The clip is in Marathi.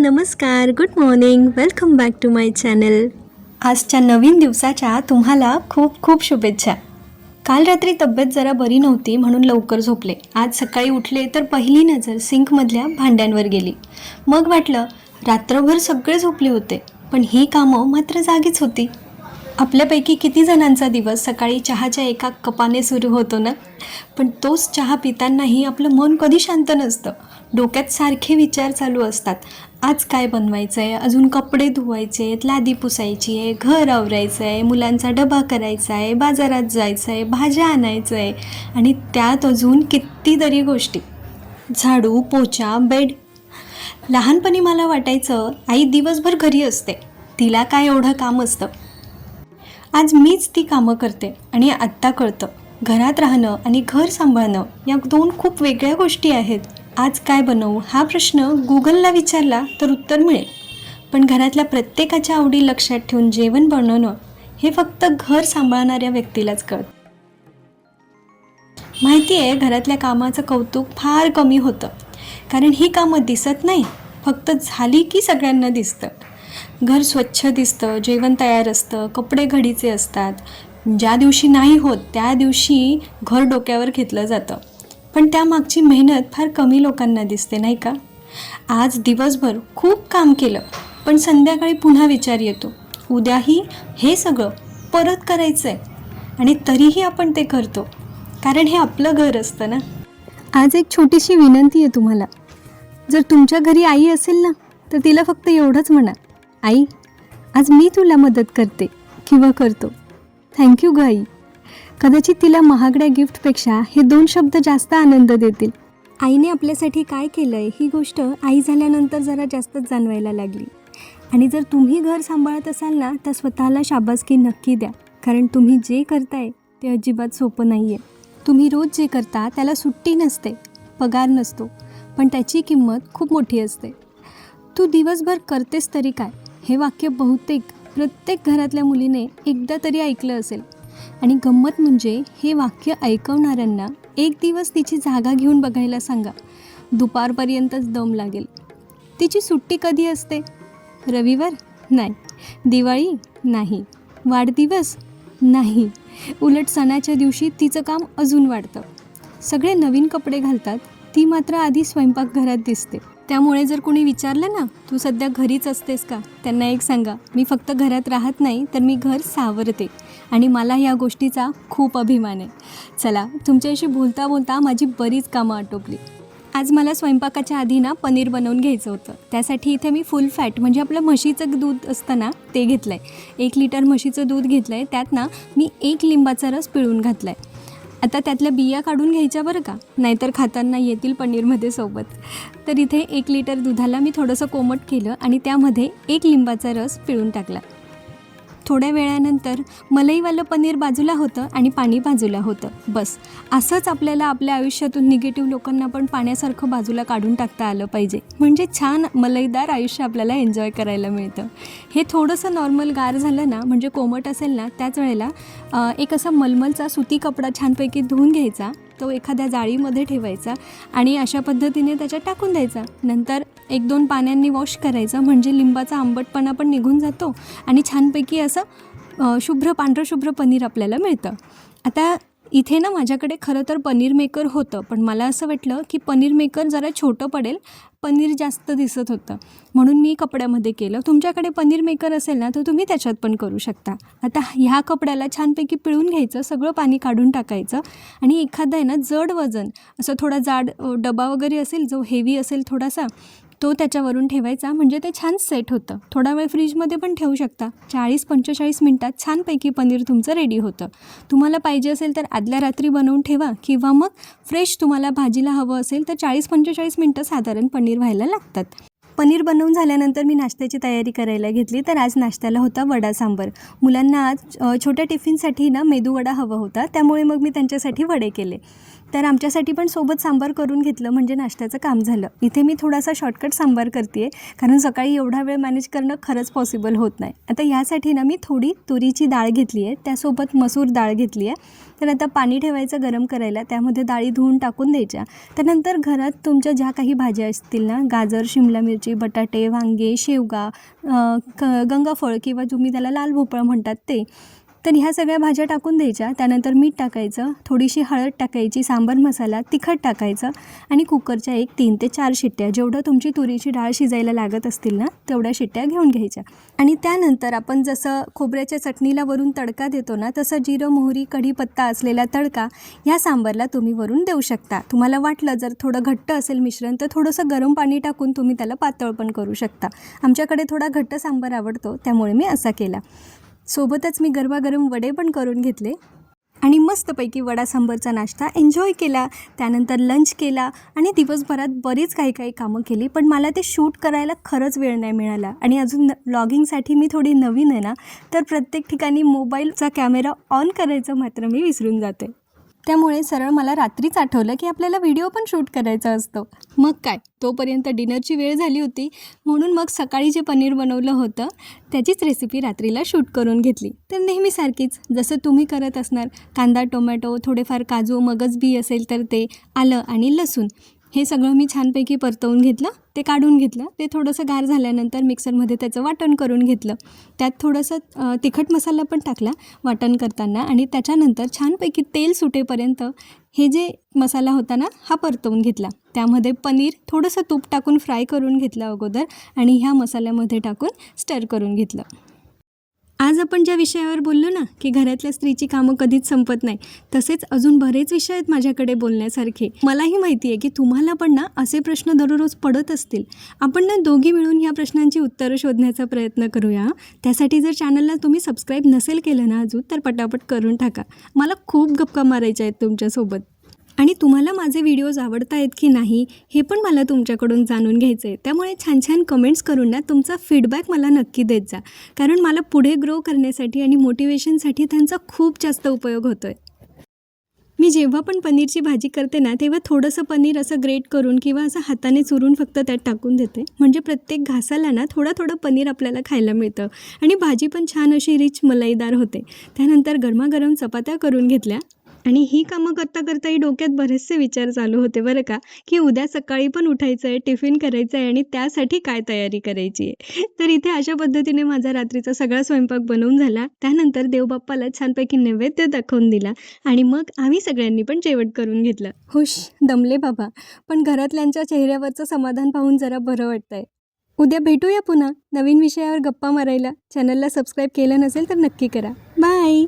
नमस्कार, good morning, welcome back to my channel. आजच्या नवीन दिवसाच्या तुम्हाला खूप खूप शुभेच्छा. काल रात्री तब्येत जरा बरी नव्हती म्हणून लवकर झोपले. आज सकाळी उठले तर पहिली नजर सिंकमधल्या भांड्यांवर गेली. मग वाटलं रात्रभर सगळे झोपले होते, पण ही कामं मात्र जागीच होती. आपल्यापैकी किती जणांचा दिवस सकाळी चहाच्या एका कपाने सुरू होतो ना, पण तोच चहा पितानाही आपलं मन कधी शांत नसतं. डोक्यात सारखे विचार चालू असतात. आज काय बनवायचं आहे, अजून कपडे धुवायचे आहेत, लादी पुसायची आहे, घर आवरायचं आहे, मुलांचा डबा करायचा आहे, बाजारात जायचं आहे, भाज्या आणायचं आहे आणि त्यात अजून कितीतरी गोष्टी. झाडू, पोछा, बेड. लहानपणी मला वाटायचं आई दिवसभर घरी असते, तिला काय एवढं काम असतं. आज मीच ती कामं करते आणि आत्ता कळतं घरात राहणं आणि घर सांभाळणं या दोन खूप वेगळ्या गोष्टी आहेत. आज काय बनवू हा प्रश्न गुगलला विचारला तर उत्तर मिळेल, पण घरातल्या प्रत्येकाच्या आवडी लक्षात ठेवून जेवण बनवणं हे फक्त घर सांभाळणाऱ्या व्यक्तीलाच कळतं. माहिती आहे, घरातल्या कामाचं कौतुक फार कमी होतं, कारण ही कामं दिसत नाही, फक्त झाली की सगळ्यांना दिसतं. घर स्वच्छ दिसतं, जेवण तयार असतं, कपडे घडीचे असतात. ज्या दिवशी नाही होत त्या दिवशी घर डोक्यावर घेतलं जातं, पण त्यामागची मेहनत फार कमी लोकांना दिसते, नाही का? आज दिवसभर खूप काम केलं, पण संध्याकाळी पुन्हा विचार येतो उद्याही हे सगळं परत करायचं आहे, आणि तरीही आपण ते करतो, कारण हे आपलं घर असतं ना. आज एक छोटीशी विनंती आहे तुम्हाला. जर तुमच्या घरी आई असेल ना, तर तिला फक्त एवढंच म्हणा, आई आज मी तुला मदत करते किंवा करतो. थँक्यू ग आई. कदाचित तिला महागड्या गिफ्टपेक्षा हे 2 शब्द जास्त आनंद देतील. आईने आपल्यासाठी काय केलं आहे ही गोष्ट आई झाल्यानंतर जरा जास्तच जाणवायला लागली. आणि जर तुम्ही घर सांभाळत असाल ना, तर स्वतःला शाबासकी नक्की द्या, कारण तुम्ही जे करताय ते अजिबात सोपं नाही आहे. तुम्ही रोज जे करता त्याला सुट्टी नसते, पगार नसतो, पण त्याची किंमत खूप मोठी असते. तू दिवसभर करतेस तरी काय, हे वाक्य बहुतेक प्रत्येक घरातल्या मुलीने एकदा तरी ऐकलं असेल. आणि गंमत म्हणजे हे वाक्य ऐकवणाऱ्यांना एक दिवस तिची जागा घेऊन बघायला सांगा, दुपारपर्यंतच दम लागेल. तिची सुट्टी कधी असते? रविवार? नाही. दिवाळी? नाही. वाढदिवस? नाही. उलट सणाच्या दिवशी तिचं काम अजून वाढतं. सगळे नवीन कपडे घालतात, ती मात्र आधी स्वयंपाकघरात दिसते. त्यामुळे जर कोणी विचारलं ना, तू सध्या घरीच असतेस का, त्यांना एक सांगा, मी फक्त घरात राहत नाही, तर मी घर सावरते आणि मला या गोष्टीचा खूप अभिमान आहे. चला, तुमच्याशी बोलता बोलता माझी बरीच कामं आटोपली. आज मला स्वयंपाकाच्या आधी ना पनीर बनवून घ्यायचं होतं. त्यासाठी इथे मी फुल फॅट म्हणजे आपलं म्हशीचं दूध असतं ना, ते घेतलं आहे. 1 लिटर म्हशीचं दूध घेतलं आहे. त्यात ना मी 1 लिंबाचा रस पिळून घातला आहे. आता त्यातल्या बिया काढून घ्यायच्या बरं का, नाहीतर खाताना येतील पनीरमध्ये सोबत. तर इथे 1 लिटर दुधाला मी थोडंसं कोमट केलं आणि त्यामध्ये 1 लिंबाचा रस पिळून टाकला. थोड्या वेळानंतर मलईवालं पनीर बाजूला होतं आणि पाणी बाजूला होतं. बस असंच आपल्याला आपल्या आयुष्यातून निगेटिव्ह लोकांना पण पाण्यासारखं बाजूला काढून टाकता आलं पाहिजे, म्हणजे छान मलईदार आयुष्य आपल्याला एन्जॉय करायला मिळतं. हे थोडंसं नॉर्मल गार झालं ना, म्हणजे कोमट असेल ना, त्याच वेळेला एक असा मलमलचा सुती कपडा छानपैकी धुवून घ्यायचा, तो एखाद्या जाळीमध्ये ठेवायचा आणि अशा पद्धतीने त्याच्यात टाकून द्यायचा. नंतर 1-2 पाण्यांनी वॉश करायचं, म्हणजे लिंबाचा आंबटपणा पण निघून जातो आणि छानपैकी असं शुभ्र पांढरं शुभ्र पनीर आपल्याला मिळतं. आता इथे ना माझ्याकडे खरं तर पनीर मेकर होतं, पण मला असं वाटलं की पनीर मेकर जरा छोटं पडेल, पनीर जास्त दिसत होतं, म्हणून मी कपड्यामध्ये केलं. तुमच्याकडे पनीर मेकर असेल ना, तर तुम्ही त्याच्यात पण करू शकता. आता ह्या कपड्याला छानपैकी पिळून घ्यायचं, सगळं पाणी काढून टाकायचं आणि एखादा आहे ना जड वजन असं थोडा जाड डबा वगैरे असेल, जो हेवी असेल थोडासा, तो त्याच्यावरून ठेवायचा, म्हणजे ते छान सेट होतं. थोडा वेळ फ्रीजमध्ये पण ठेवू शकता. 40-45 मिनटात छानपैकी पनीर तुमचं रेडी होतं. तुम्हाला पाहिजे असेल तर आदल्या रात्री बनवून ठेवा, किंवा मग फ्रेश तुम्हाला भाजीला हवं असेल तर 40-45 मिनटं साधारण पनीर व्हायला लागतात. पनीर बनवून झाल्यानंतर मी नाश्त्याची तयारी करायला घेतली. तर आज नाश्त्याला होता वडा सांबर. मुलांना आज छोट्या टिफिनसाठी ना मेदूवडा हवा होता, त्यामुळे मग मी त्यांच्यासाठी वडे केले. तर आमच्यासाठी पण सोबत सांबार करून घेतलं म्हणजे नाश्त्याचं काम झालं. इथे मी थोडासा शॉर्टकट सांबार करते आहे, कारण सकाळी एवढा वेळ मॅनेज करणं खरंच पॉसिबल होत नाही. आता यासाठी ना मी थोडी तुरीची डाळ घेतली आहे, त्यासोबत मसूर डाळ घेतली आहे. तर आता पाणी ठेवायचं गरम करायला, त्यामध्ये डाळी धुवून टाकून द्यायच्या. त्यानंतर घरात तुमच्या ज्या काही भाज्या असतील ना, गाजर, शिमला मिरची, बटाटे, वांगे, शेवगा, गंगाफळ किंवा तुम्ही त्याला लाल भोपळा म्हणतात ते, तर ह्या सगळ्या भाज्या टाकून द्यायच्या. त्यानंतर मीठ टाकायचं, थोडीशी हळद टाकायची, सांबार मसाला, तिखट टाकायचं आणि कुकरच्या 3 ते 4 शिट्ट्या, जेवढं तुमची तुरीची डाळ शिजायला लागत असतील ना तेवढ्या शिट्ट्या घेऊन घ्यायच्या. आणि त्यानंतर आपण जसं खोबऱ्याच्या चटणीला वरून तडका देतो ना, तसं जिरं, मोहरी, कढीपत्ता असलेला तडका ह्या सांबारला तुम्ही वरून देऊ शकता. तुम्हाला वाटलं जर थोडं घट्ट असेल मिश्रण तर थोडंसं गरम पाणी टाकून तुम्ही त्याला पातळ पण करू शकता. आमच्याकडे थोडा घट्ट सांबार आवडतो त्यामुळे मी असा केला. सोबतच मी गरमागरम वडे पण करून घेतले आणि मस्तपैकी वडा सांबारचा नाश्ता एन्जॉय केला. त्यानंतर लंच केला आणि दिवसभरात बरीच काही कामं केली, पण मला ते शूट करायला खरंच वेळ नाही मिळाला. आणि अजून व्लॉगिंगसाठी मी थोडी नवीन आहे ना, तर प्रत्येक ठिकाणी मोबाईलचा कॅमेरा ऑन करायचं मात्र मी विसरून जाते. त्यामुळे सरळ मला रात्रीच आठवलं की आपल्याला व्हिडिओ पण शूट करायचा असतो. मग काय, तोपर्यंत डिनरची वेळ झाली होती, म्हणून मग सकाळी जे पनीर बनवलं होतं त्याचीच रेसिपी रात्रीला शूट करून घेतली. तर नेहमीसारखीच जसं तुम्ही करत असणार, कांदा, टोमॅटो, थोडेफार काजू, मगज बी असेल तर ते, आलं आणि लसूण हे सगळं मी छानपैकी परतवून घेतलं. ते काढून घेतलं. ते थोडंसं गार झाल्यानंतर मिक्सरमध्ये त्याचं वाटण करून घेतलं. त्यात थोडंसं तिखट मसाला पण टाकला वाटण करताना आणि त्याच्यानंतर छानपैकी तेल सुटेपर्यंत हे जे मसाला होता ना हा परतवून घेतला. त्यामध्ये पनीर थोडंसं तूप टाकून फ्राय करून घेतलं अगोदर आणि ह्या मसाल्यामध्ये टाकून स्टर करून घेतलं. आज आपण ज्या विषयावर बोललो ना की घरातल्या स्त्रीची कामं कधीच संपत नाही, तसेच अजून बरेच विषय आहेत माझ्याकडे बोलण्यासारखे. मलाही माहिती आहे की तुम्हाला पण ना असे प्रश्न दररोज पडत असतील. आपण ना दोघी मिळून ह्या प्रश्नांची उत्तरं शोधण्याचा प्रयत्न करूया. त्यासाठी जर चॅनलला तुम्ही सबस्क्राईब नसेल केलं ना अजून, तर पटापट करून टाका. मला खूप गप्पा मारायच्या आहेत तुमच्यासोबत. आणि तुम्हाला माझे व्हिडिओज आवडत आहेत की नाही हे पण मला तुमच्याकडून जाणून घ्यायचं आहे. त्यामुळे छान छान कमेंट्स करून ना तुमचा फीडबॅक मला नक्की देत जा, कारण मला पुढे ग्रो करण्यासाठी आणि मोटिवेशनसाठी त्यांचा खूप जास्त उपयोग होतो आहे. मी जेव्हा पण पनीरची भाजी करते ना तेव्हा थोडंसं पनीर असं ग्रेट करून किंवा असं हाताने चुरून फक्त त्यात टाकून देते, म्हणजे प्रत्येक घासाला ना थोडं पनीर आपल्याला खायला मिळतं आणि भाजी पण छान अशी रिच मलाईदार होते. त्यानंतर गरमागरम चपात्या करून घेतल्या आणि ही कामं करताही डोक्यात बरेचसे विचार चालू होते बरं का, की उद्या सकाळी पण उठायचं आहे, टिफिन करायचं आहे आणि त्यासाठी काय तयारी करायची आहे. तर इथे अशा पद्धतीने माझा रात्रीचा सगळा स्वयंपाक बनवून झाला. त्यानंतर देवबाप्पाला छानपैकी नैवेद्य दाखवून दिला आणि मग आम्ही सगळ्यांनी पण जेवण करून घेतलं. हुश, दमले बाबा, पण घरातल्यांच्या चेहऱ्यावरचं समाधान पाहून जरा बरं वाटतंय. उद्या भेटूया पुन्हा नवीन विषयावर गप्पा मारायला. चॅनलला सबस्क्राईब केलं नसेल तर नक्की करा. बाय.